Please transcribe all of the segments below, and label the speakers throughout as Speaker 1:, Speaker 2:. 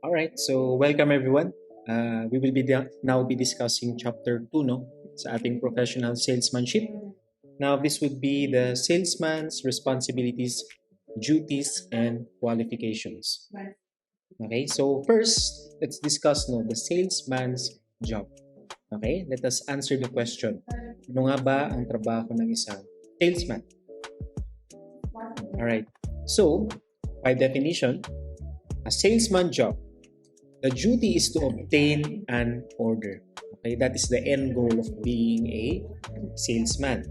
Speaker 1: Alright, so welcome everyone. We will be now be discussing chapter 2 no, sa ating professional salesmanship. Now, this would be the salesman's responsibilities, duties, and qualifications. Okay, so first, let's discuss the salesman's job. Okay, let us answer the question. Ano nga ba ang trabaho ng isang salesman? Alright, so by definition, a salesman job, the duty is to obtain an order. Okay, that is the end goal of being a salesman.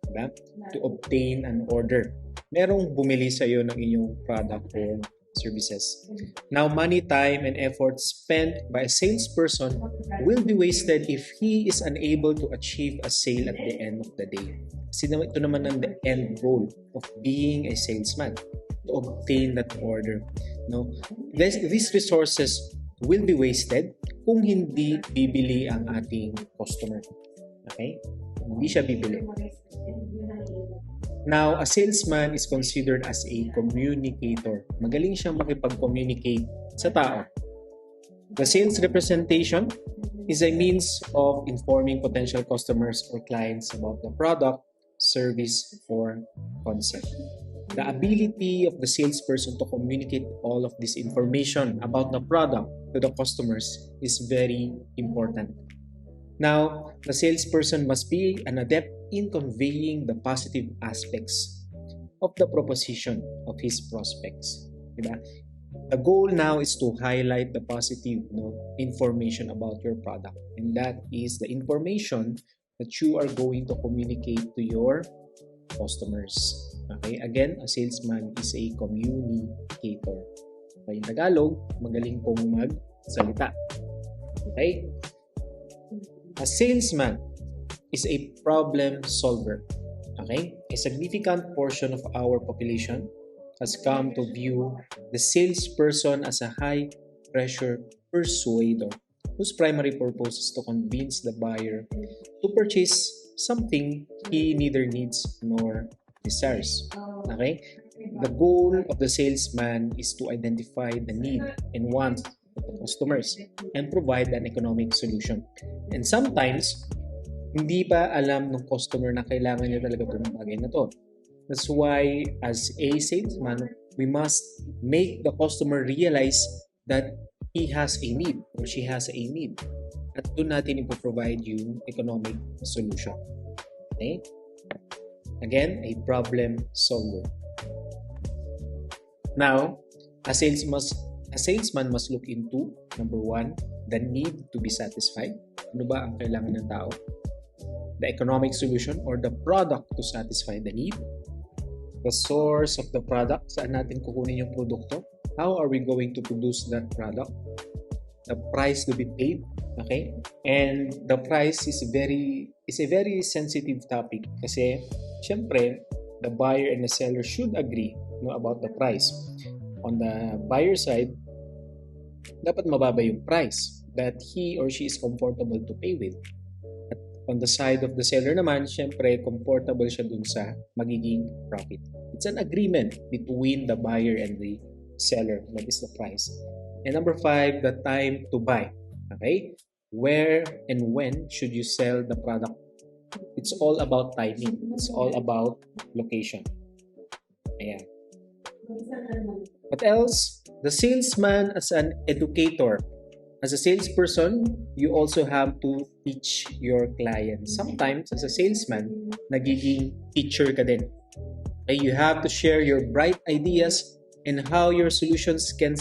Speaker 1: Diba? To obtain an order. Merong bumili sa iyo ng inyong product or services. Now, money, time, and effort spent by a salesperson will be wasted if he is unable to achieve a sale at the end of the day. Kasi ito naman ang the end goal of being a salesman, to obtain that order. No? These resources will be wasted kung hindi bibili ang ating customer. Okay? Hindi siya bibili. Now, a salesman is considered as a communicator. Magaling siyang makipag-communicate sa tao. The sales representation is a means of informing potential customers or clients about the product, service, or concept. The ability of the salesperson to communicate all of this information about the product to the customers is very important. Now, the salesperson must be an adept in conveying the positive aspects of the proposition of his prospects. Diba? The goal now is to highlight the positive information about your product, and that is the information that you are going to communicate to your customers. Okay, again, a salesman is a communicator. Okay, in Tagalog, magaling pong magsalita. Okay? A salesman is a problem solver. Okay? A significant portion of our population has come to view the salesperson as a high-pressure persuader whose primary purpose is to convince the buyer to purchase something he neither needs nor desires. Okay? The goal of the salesman is to identify the need and wants of the customers and provide an economic solution. And sometimes, hindi pa alam ng customer na kailangan niya talaga itong bagay na to. That's why, as a salesman, we must make the customer realize that he has a need or she has a need. At doon natin ipoprovide yung economic solution. Okay? Again, a problem solver. Now, a salesman must look into, number one, the need to be satisfied. Ano ba ang kailangan ng tao? The economic solution or the product to satisfy the need. The source of the product, saan natin kukunin yung produkto? How are we going to produce that product? The price to be paid, okay? And the price is a very sensitive topic kasi syempre the buyer and the seller should agree about the price. On the buyer side, dapat mababa yung price that he or she is comfortable to pay with. At on the side of the seller naman, syempre comfortable siya dun sa magiging profit. It's an agreement between the buyer and the seller. That is the price. And number 5, the time to buy. Okay? Where and when should you sell the product? It's all about timing. It's all about location. Ayan. What else? The salesman as an educator. As a salesperson, you also have to teach your clients. Sometimes, as a salesman, nagiging teacher ka din. Okay? You have to share your bright ideas and how your solutions can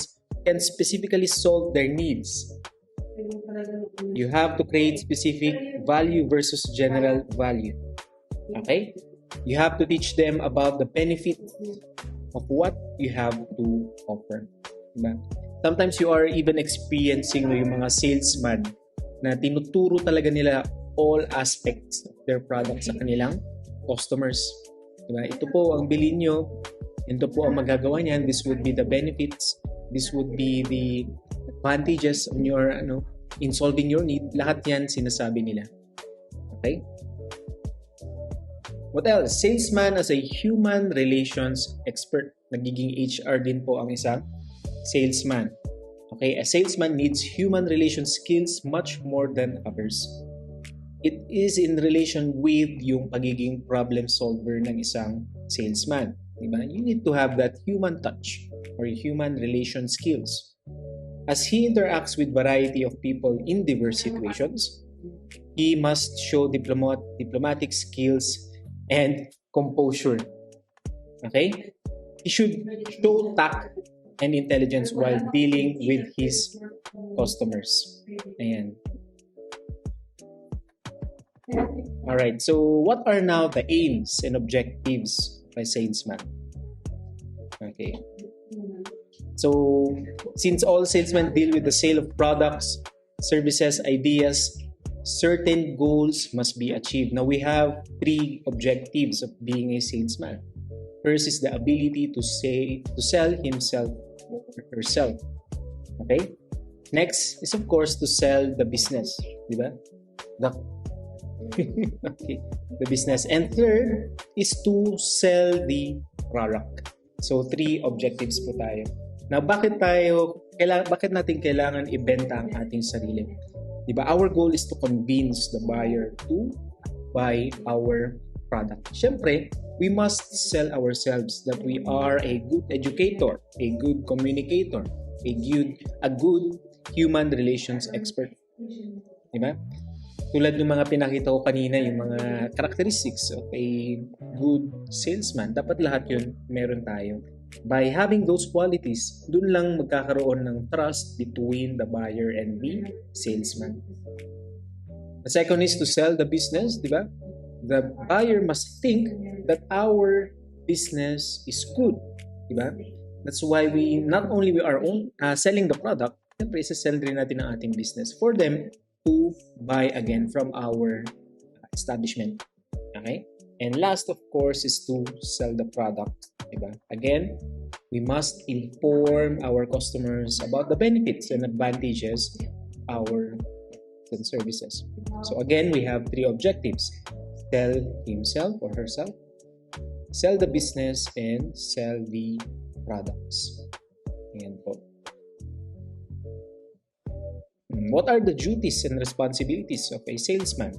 Speaker 1: specifically solve their needs. You have to create specific value versus general value. Okay? You have to teach them about the benefit of what you have to offer. Diba? Sometimes you are even experiencing yung mga salesman na tinuturo talaga nila all aspects of their product sa kanilang customers. Diba? Ito po ang bilhin nyo, ito po ang magagawa niyan, this would be the benefits, this would be the advantages on your in solving your need. Lahat yan sinasabi nila. Okay? What else? Salesman as a human relations expert. Nagiging HR din po ang isang salesman. Okay, a salesman needs human relation skills much more than others. It is in relation with yung pagiging problem solver ng isang salesman. Diba? You need to have that human touch or human relation skills. As he interacts with variety of people in diverse situations, he must show diplomatic skills and composure. Okay? He should show tact and intelligence while dealing with his customers. Ayan. Alright, so what are now the aims and objectives of a salesman? Okay. So, since all salesmen deal with the sale of products, services, ideas, certain goals must be achieved. Now, we have 3 objectives of being a salesman. First is the ability to sell himself or herself. Okay? Next is, of course, to sell the business. Diba? Okay. The business. And third is to sell the product. So, 3 objectives po tayo. Now, bakit natin kailangan ibenta ang ating sarili? Diba? Our goal is to convince the buyer to buy our product. Siyempre, we must sell ourselves that we are a good educator, a good communicator, a good human relations expert. Diba? Tulad ng mga pinakita ko kanina, yung mga characteristics of a good salesman, dapat lahat yun meron tayo. By having those qualities, dun lang magkakaroon ng trust between the buyer and the salesman. The second is to sell the business, di ba? The buyer must think that our business is good, di ba? That's why we not only we are selling the product, siyempre isa-sell rin natin ang ating business for them to buy again from our establishment. Okay? And last, of course, is to sell the product. Diba? Again, we must inform our customers about the benefits and advantages of our services. So again, we have 3 objectives. Sell himself or herself, sell the business, and sell the products. Ayan po. What are the duties and responsibilities of a salesman?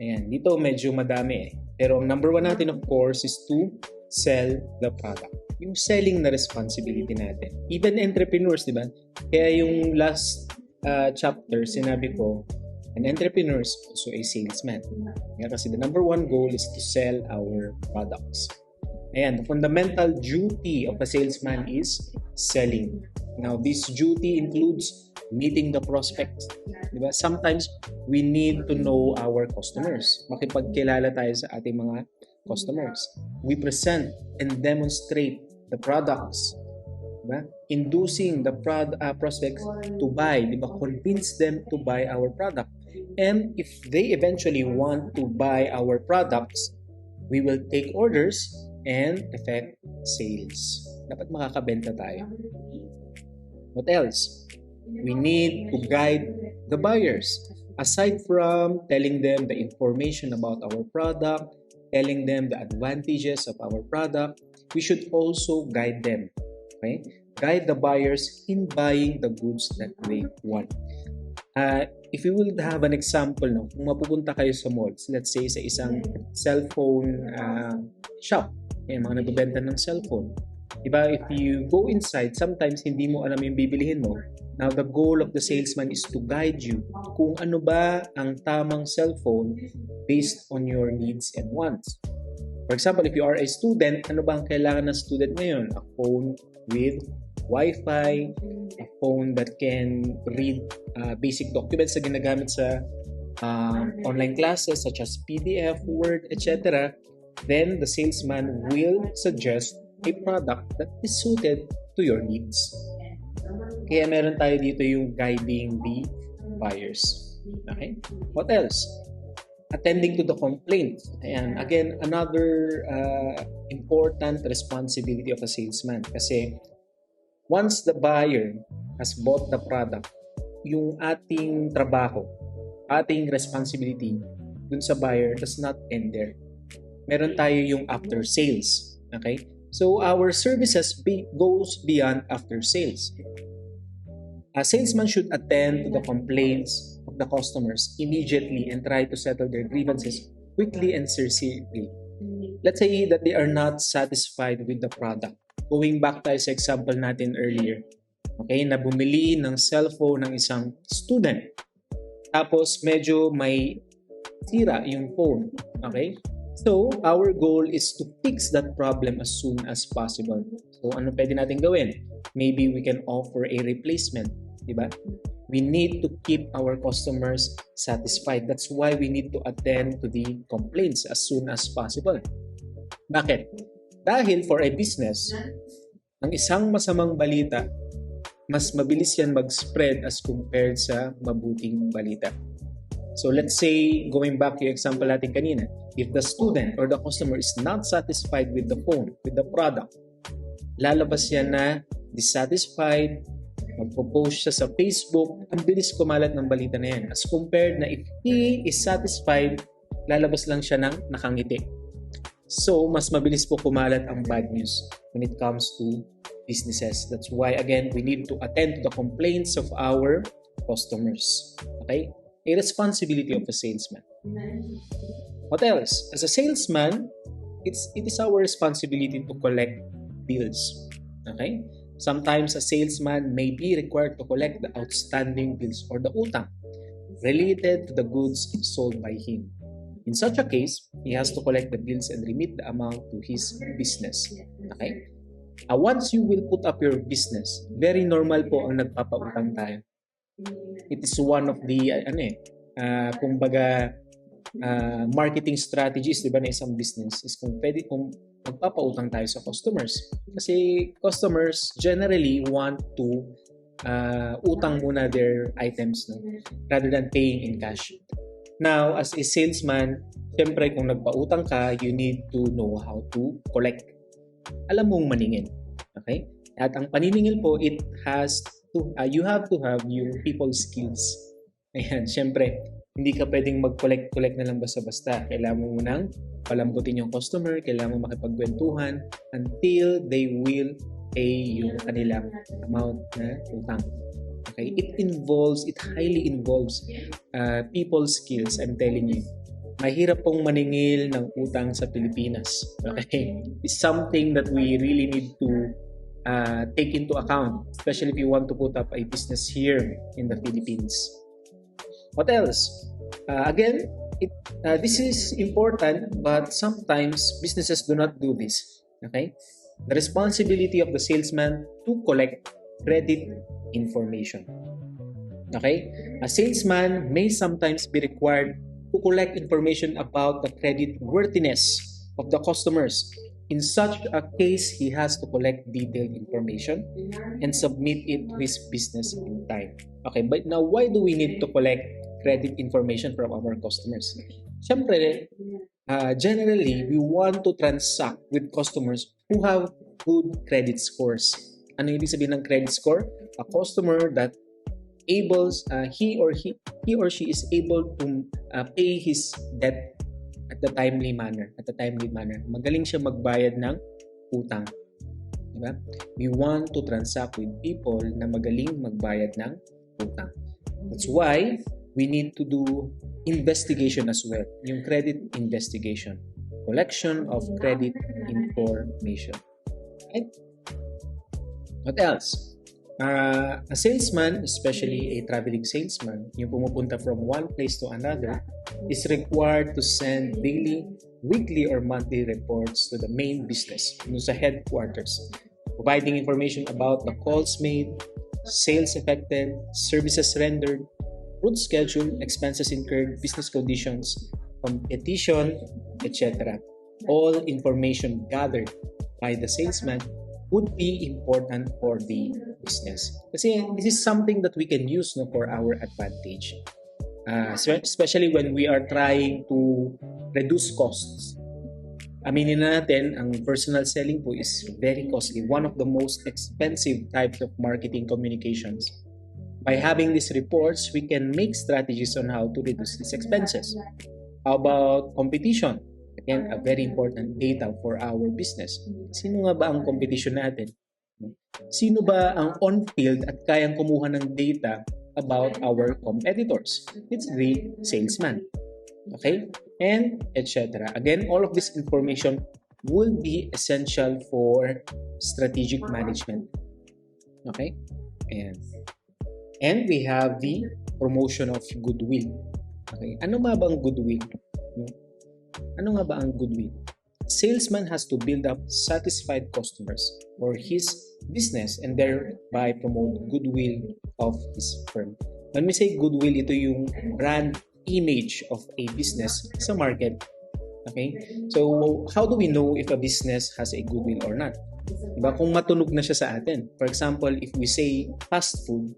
Speaker 1: Ayan, dito medyo madami eh. Pero ang number 1 natin, of course, is to sell the product. Yung selling na responsibility natin. Even entrepreneurs, di ba? Kaya yung last chapter, sinabi ko, an entrepreneur is also a salesman. Kaya kasi the number 1 goal is to sell our products. Ayan, the fundamental duty of a salesman is selling. Now, this duty includes meeting the prospect. Diba? Sometimes, we need to know our customers. Makipagkilala tayo sa ating mga customers. We present and demonstrate the products. Diba? Inducing the prospects to buy. Diba? Convince them to buy our product. And if they eventually want to buy our products, we will take orders and effect sales. Dapat makakabenta tayo. What else? We need to guide the buyers. Aside from telling them the information about our product, telling them the advantages of our product, we should also guide them. Okay? Guide the buyers in buying the goods that they want. If you will have an example, no, kung mapupunta kayo sa malls, let's say sa isang cellphone shop, mga nagbebenta ng cellphone. Diba, if you go inside, sometimes hindi mo alam yung bibilihin mo. Now, the goal of the salesman is to guide you kung ano ba ang tamang cellphone based on your needs and wants. For example, if you are a student, ano ba ang kailangan ng student ngayon? A phone with Wi-Fi, a phone that can read basic documents na ginagamit sa online classes such as PDF, Word, etc. Then, the salesman will suggest a product that is suited to your needs. Kaya meron tayo dito yung guiding the buyers. Okay? What else? Attending to the complaints. Ayan, again, another important responsibility of a salesman. Kasi once the buyer has bought the product, yung ating trabaho, ating responsibility dun sa buyer does not end there. Meron tayo yung after sales. Okay? So, our services goes beyond after sales. A salesman should attend to the complaints of the customers immediately and try to settle their grievances quickly and sincerely. Let's say that they are not satisfied with the product. Going back tayo sa example natin earlier. Okay, na bumili ng cellphone ng isang student. Tapos medyo may sira yung phone. Okay? So, our goal is to fix that problem as soon as possible. So, ano pwede natin gawin? Maybe we can offer a replacement. Diba? We need to keep our customers satisfied. That's why we need to attend to the complaints as soon as possible. Bakit? Dahil for a business, ang isang masamang balita, mas mabilis yan mag-spread as compared sa mabuting balita. So let's say, going back to yung example natin kanina, if the student or the customer is not satisfied with the phone, with the product, lalabas yan na dissatisfied, magpo-post siya sa Facebook, ang bilis kumalat ng balita na yan. As compared na if he is satisfied, lalabas lang siya ng nakangiti. So, mas mabilis po kumalat ang bad news when it comes to businesses. That's why, again, we need to attend to the complaints of our customers. Okay? A responsibility of a salesman. What else? As a salesman, it is our responsibility to collect bills. Okay? Sometimes a salesman may be required to collect the outstanding bills or the utang related to the goods sold by him. In such a case, he has to collect the bills and remit the amount to his business. Okay? Once you will put up your business, very normal po ang nagpapautang tayo. It is one of the marketing strategies, 'di ba, na isang business is kung magpapautang tayo sa customers. Kasi customers generally want to utang muna their items, no, rather than paying in cash. Now, as a salesman, siyempre kung nagpautang ka, you need to know how to collect. Alam mong maningil. Okay? At ang paniningil po, it has to, you have to have your people skills. Ayan, syempre, hindi ka pwedeng mag-collect na lang basta-basta. Kailangan mo munang palambutin yung customer, kailangan mo makipagkwentuhan until they will pay yung kanilang amount na utang. Okay? It highly involves people skills, I'm telling you. Mahirap pong maningil ng utang sa Pilipinas. Okay? It's something that we really need to take into account, especially if you want to put up a business here in the Philippines. What else? Again, this is important, but sometimes businesses do not do this. Okay? The responsibility of the salesman to collect credit information. Okay? A salesman may sometimes be required to collect information about the credit worthiness of the customers. In such a case, he has to collect detailed information and submit it to his business in time. Okay, but now why do we need to collect credit information from our customers? Siyempre, generally, we want to transact with customers who have good credit scores. Ano ibig sabihin ng credit score? A customer that he or she is able to pay his debt at the timely manner. Magaling siya magbayad ng utang. Diba? We want to transact with people na magaling magbayad ng utang. That's why we need to do investigation as well. Yung credit investigation. Collection of credit information. Okay? What else? A salesman, especially a traveling salesman, yung pumupunta from one place to another, is required to send daily, weekly, or monthly reports to the main business, sa headquarters, providing information about the calls made, sales effected, services rendered, route schedule, expenses incurred, business conditions, competition, etc. All information gathered by the salesman would be important for the business. Kasi this is something that we can use for our advantage. Especially when we are trying to reduce costs. Aminin na natin, ang personal selling po is very costly. One of the most expensive types of marketing communications. By having these reports, we can make strategies on how to reduce these expenses. How about competition? Again, a very important data for our business. Sino nga ba ang competition natin? Sino ba ang on-field at kayang kumuha ng data about our competitors? It's the salesman. Okay? And etc. Again, all of this information will be essential for strategic management. Okay? And we have the promotion of goodwill. Okay? Ano nga ba ang goodwill? Ano nga ba ang goodwill? Salesman has to build up satisfied customers for his business and thereby promote goodwill of his firm. When we say goodwill, ito yung brand image of a business sa market. Okay? So, how do we know if a business has a goodwill or not? Diba? Kung matunog na siya sa atin. For example, if we say fast food,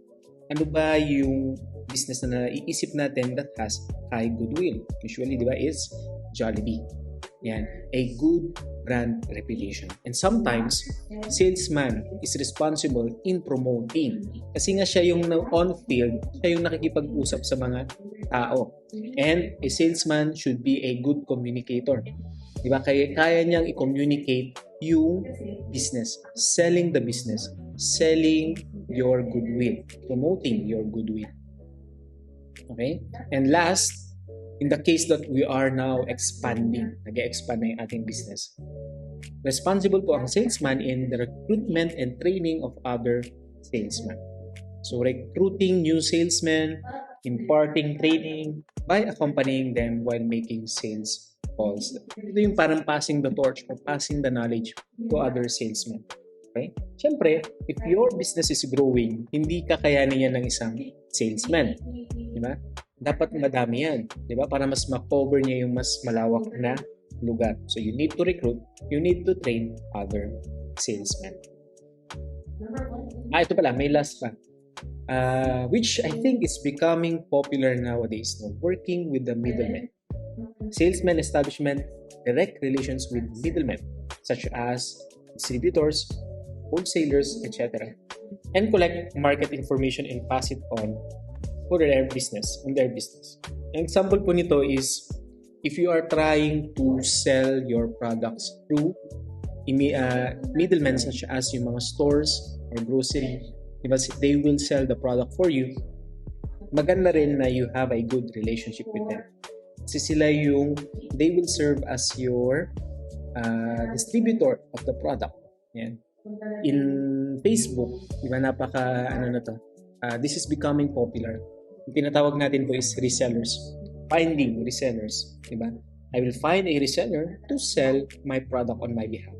Speaker 1: ano ba yung business na naiisip natin that has high goodwill? Usually, di ba, is Jollibee. Yan. A good brand reputation. And sometimes, salesman is responsible in promoting. Kasi nga siya yung on-field, siya yung nakikipag-usap sa mga tao. And a salesman should be a good communicator. Diba? Kaya niyang i-communicate yung business. Selling the business. Selling your goodwill. Promoting your goodwill. Okay? And last, in the case that we are now expanding, nag-expand na yung ating business, responsible po ang salesman in the recruitment and training of other salesmen. So, recruiting new salesmen, imparting training by accompanying them while making sales calls. Ito yung parang passing the torch or passing the knowledge to other salesmen. Okay? Siyempre, if your business is growing, hindi kakayanin yan ng isang salesman. Diba? Dapat madami yan. Diba? Para mas ma-cover niya yung mas malawak na lugar. So, you need to recruit, you need to train other salesmen. Ito pala, may last pa. Which I think is becoming popular nowadays. No? Working with the middlemen. Salesmen establishment direct relations with middlemen such as distributors, wholesalers, etc. and collect market information and pass it on for their business, in their business. An example po nito is if you are trying to sell your products through middlemen such as yung mga stores or grocery, diba, they will sell the product for you. Maganda rin na you have a good relationship with them. Kasi sila yung, they will serve as your distributor of the product. Yan. In Facebook, diba, this is becoming popular. Yung tinatawag natin po is resellers. Finding resellers. Diba? I will find a reseller to sell my product on my behalf.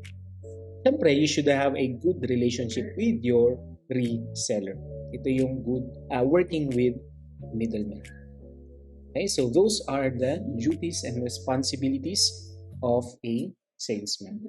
Speaker 1: Siyempre, you should have a good relationship with your reseller. Ito yung good working with middlemen. Okay, so those are the duties and responsibilities of a salesman.